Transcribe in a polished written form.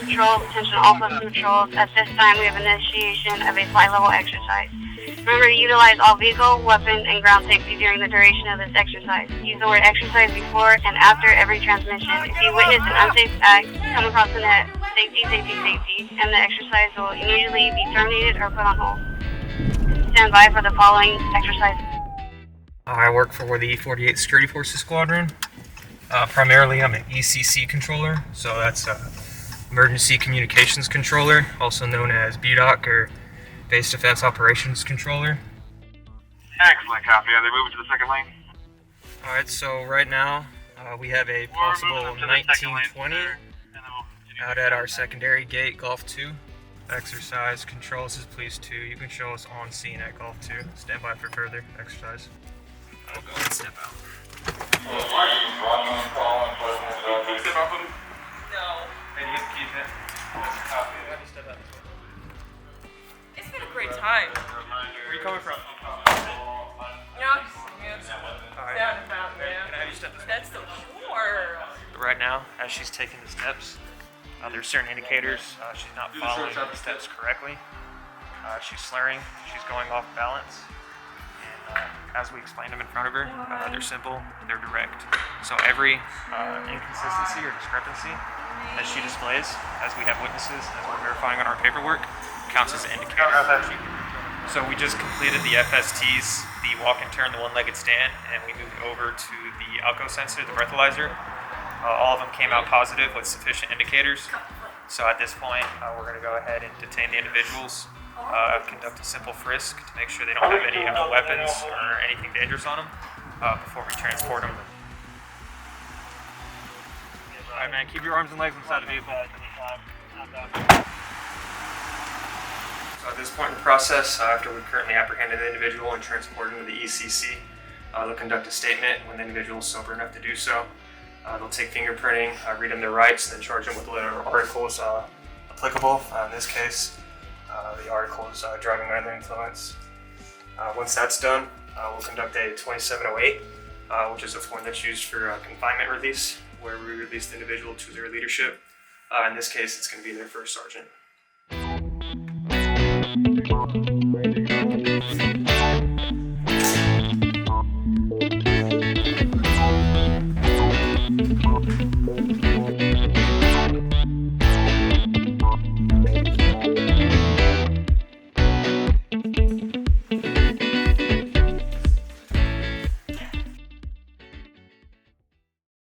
patrol, attention all patrols. At this time, we have initiation of a flight level exercise. Remember to utilize all vehicle, weapon, and ground safety during the duration of this exercise. Use the word exercise before and after every transmission. If you witness an unsafe act come across the net, safety, safety, safety, and the exercise will immediately be terminated or put on hold. Stand by for the following exercise. I work for the 48th Security Forces Squadron. Primarily, I'm an ECC controller, so that's Emergency Communications Controller, also known as BDOC or Base Defense Operations Controller. Excellent copy. Are they moving to the second lane? Alright, so right now we have a possible 1920 out at our secondary gate, Golf 2. Exercise controls is please 2. You can show us on scene at Golf 2. Stand by for further exercise. I'll go ahead and step out. Step out for them? No. Hey, you keep it. Copy. Step out. It's been a great time. Where are you coming from? Yeah, Alright. down and fountain, Can yeah. I have you step this way? That's the sure. Right now, as she's taking the steps, there's certain indicators she's not following the steps correctly. She's slurring, she's going off balance. And as we explained them in front of her, they're simple, they're direct. So every inconsistency or discrepancy that she displays, as we have witnesses, as we're verifying on our paperwork, counts as an indicator. So we just completed the FSTs, the walk and turn, the one-legged stand, and we moved over to the alco sensor, the breathalyzer. All of them came out positive with sufficient indicators. So at this point, we're going to go ahead and detain the individuals, conduct a simple frisk to make sure they don't have any weapons or anything dangerous on them before we transport them. All right, man, keep your arms and legs inside the vehicle. So at this point in the process, after we've currently apprehended the individual and transported him to the ECC, they'll conduct a statement when the individual is sober enough to do so. They'll take fingerprinting, read them their rights, and then charge them with whatever articles applicable. In this case, the article is driving under influence. Once that's done, we'll conduct a 2708, which is a form that's used for confinement release, where we release the individual to their leadership. In this case, it's going to be their first sergeant.